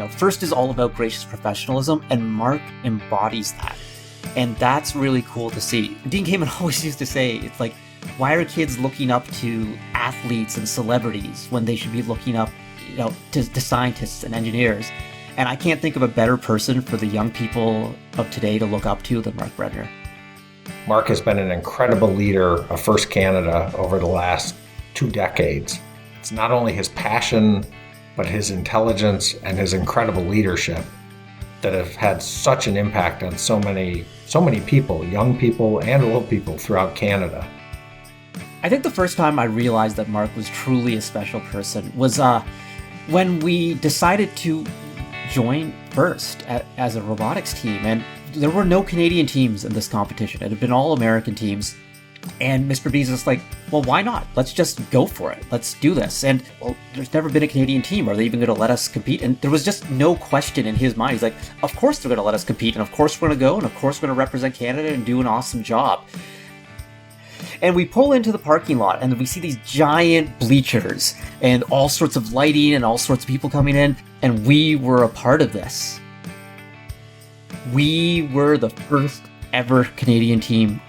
First is all about gracious professionalism, and Mark embodies that. And that's really cool to see. Dean Kamen always used to say, it's like, why are kids looking up to athletes and celebrities when they should be looking up, to scientists and engineers? And I can't think of a better person for the young people of today to look up to than Mark Breadner. Mark has been an incredible leader of First Canada over the last 2 decades. It's not only his passion, but his intelligence and his incredible leadership that have had such an impact on so many people, young people and old people throughout Canada. I think the first time I realized that Mark was truly a special person was when we decided to join First as a robotics team. And there were no Canadian teams in this competition. It had been all American teams. And Mr. B's was like, well, why not? Let's just go for it. Let's do this. And, well, there's never been a Canadian team. Are they even going to let us compete? And there was just no question in his mind. He's like, of course they're going to let us compete. And of course we're going to go. And of course we're going to represent Canada and do an awesome job. And we pull into the parking lot and we see these giant bleachers and all sorts of lighting and all sorts of people coming in. And we were a part of this. We were the first ever Canadian team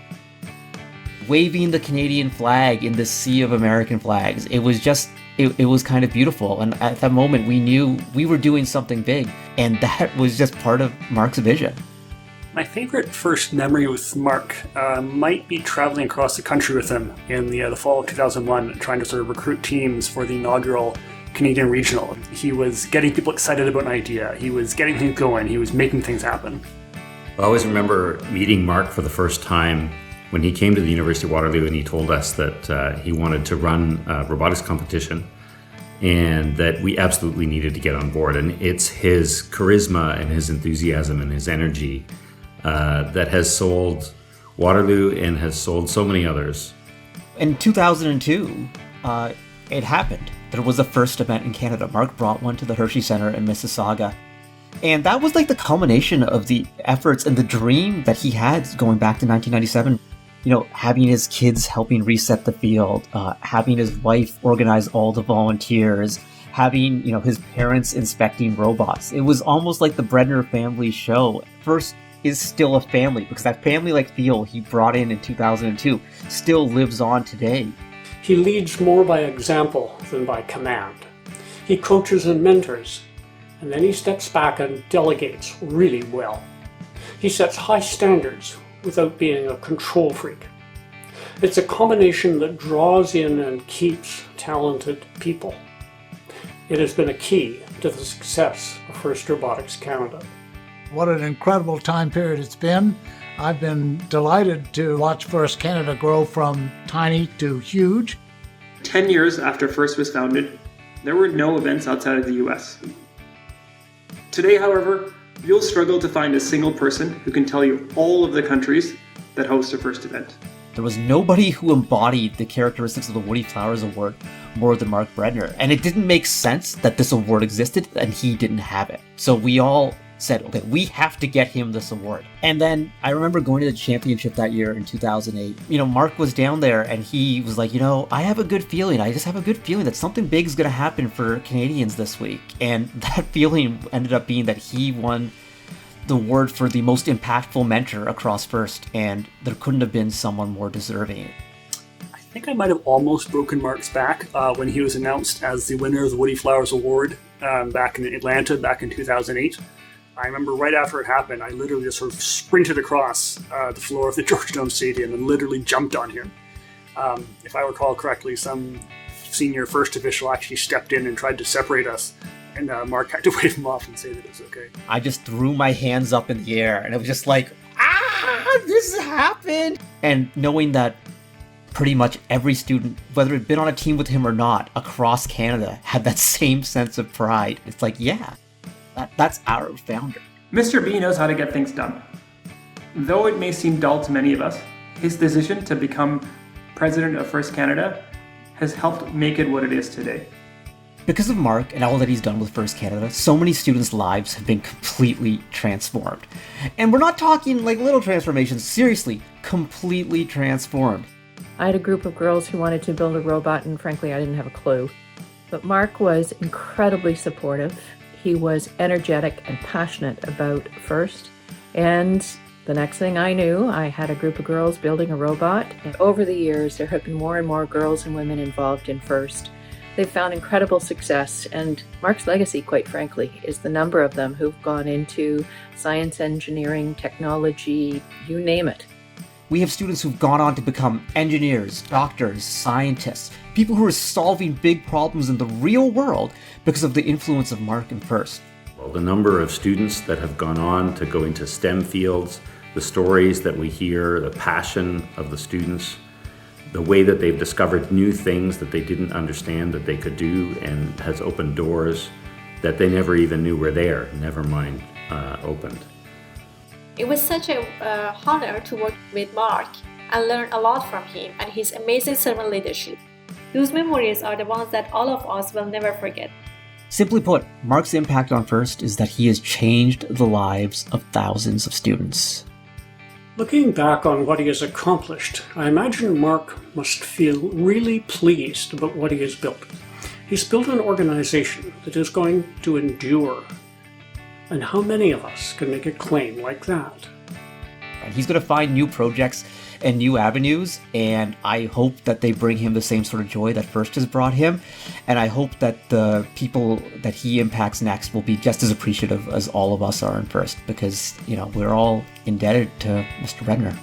waving the Canadian flag in the sea of American flags. It was just, it was kind of beautiful. And at that moment, we knew we were doing something big. And that was just part of Mark's vision. My favorite first memory with Mark might be traveling across the country with him in the fall of 2001, trying to sort of recruit teams for the inaugural Canadian Regional. He was getting people excited about an idea. He was getting things going. He was making things happen. I always remember meeting Mark for the first time when he came to the University of Waterloo and he told us that he wanted to run a robotics competition and that we absolutely needed to get on board. And it's his charisma and his enthusiasm and his energy that has sold Waterloo and has sold so many others. In 2002, it happened. There was a first event in Canada. Mark brought one to the Hershey Center in Mississauga. And that was like the culmination of the efforts and the dream that he had going back to 1997. Having his kids helping reset the field, having his wife organize all the volunteers, having, his parents inspecting robots. It was almost like the Breadner family show. First is still a family because that family-like feel he brought in 2002 still lives on today. He leads more by example than by command. He coaches and mentors, and then he steps back and delegates really well. He sets high standards without being a control freak. It's a combination that draws in and keeps talented people. It has been a key to the success of First Robotics Canada. What an incredible time period it's been. I've been delighted to watch First Canada grow from tiny to huge. 10 years after First was founded, there were no events outside of the US. Today, however, you'll struggle to find a single person who can tell you all of the countries that host a First event. There was nobody who embodied the characteristics of the Woody Flowers Award more than Mark Breadner. And it didn't make sense that this award existed and he didn't have it. So we all said, okay, we have to get him this award. And then I remember going to the championship that year in 2008. Mark was down there and he was like, I have a good feeling. I just have a good feeling that something big is going to happen for Canadians this week. And that feeling ended up being that he won the award for the most impactful mentor across First. And there couldn't have been someone more deserving. I think I might have almost broken Mark's back when he was announced as the winner of the Woody Flowers Award back in Atlanta back in 2008. I remember right after it happened, I literally just sort of sprinted across the floor of the Georgetown Stadium and literally jumped on him. If I recall correctly, some senior First official actually stepped in and tried to separate us, and Mark had to wave him off and say that it was okay. I just threw my hands up in the air, and it was just like, this happened! And knowing that pretty much every student, whether it had been on a team with him or not, across Canada, had that same sense of pride. It's like, yeah. That's our founder. Mr. B knows how to get things done. Though it may seem dull to many of us, his decision to become president of First Canada has helped make it what it is today. Because of Mark and all that he's done with First Canada, so many students' lives have been completely transformed. And we're not talking like little transformations, seriously, completely transformed. I had a group of girls who wanted to build a robot, and frankly, I didn't have a clue. But Mark was incredibly supportive. He was energetic and passionate about FIRST. And the next thing I knew, I had a group of girls building a robot. And over the years, there have been more and more girls and women involved in FIRST. They've found incredible success, and Mark's legacy, quite frankly, is the number of them who've gone into science, engineering, technology, you name it. We have students who've gone on to become engineers, doctors, scientists, people who are solving big problems in the real world because of the influence of Mark and FIRST. Well, the number of students that have gone on to go into STEM fields, the stories that we hear, the passion of the students, the way that they've discovered new things that they didn't understand that they could do, and has opened doors that they never even knew were there, never mind opened. It was such an honor to work with Mark and learn a lot from him and his amazing servant leadership. Those memories are the ones that all of us will never forget. Simply put, Mark's impact on FIRST is that he has changed the lives of thousands of students. Looking back on what he has accomplished, I imagine Mark must feel really pleased about what he has built. He's built an organization that is going to endure. And how many of us can make a claim like that? And he's going to find new projects and new avenues, and I hope that they bring him the same sort of joy that FIRST has brought him, and I hope that the people that he impacts next will be just as appreciative as all of us are in FIRST, because, we're all indebted to Mr. Breadner.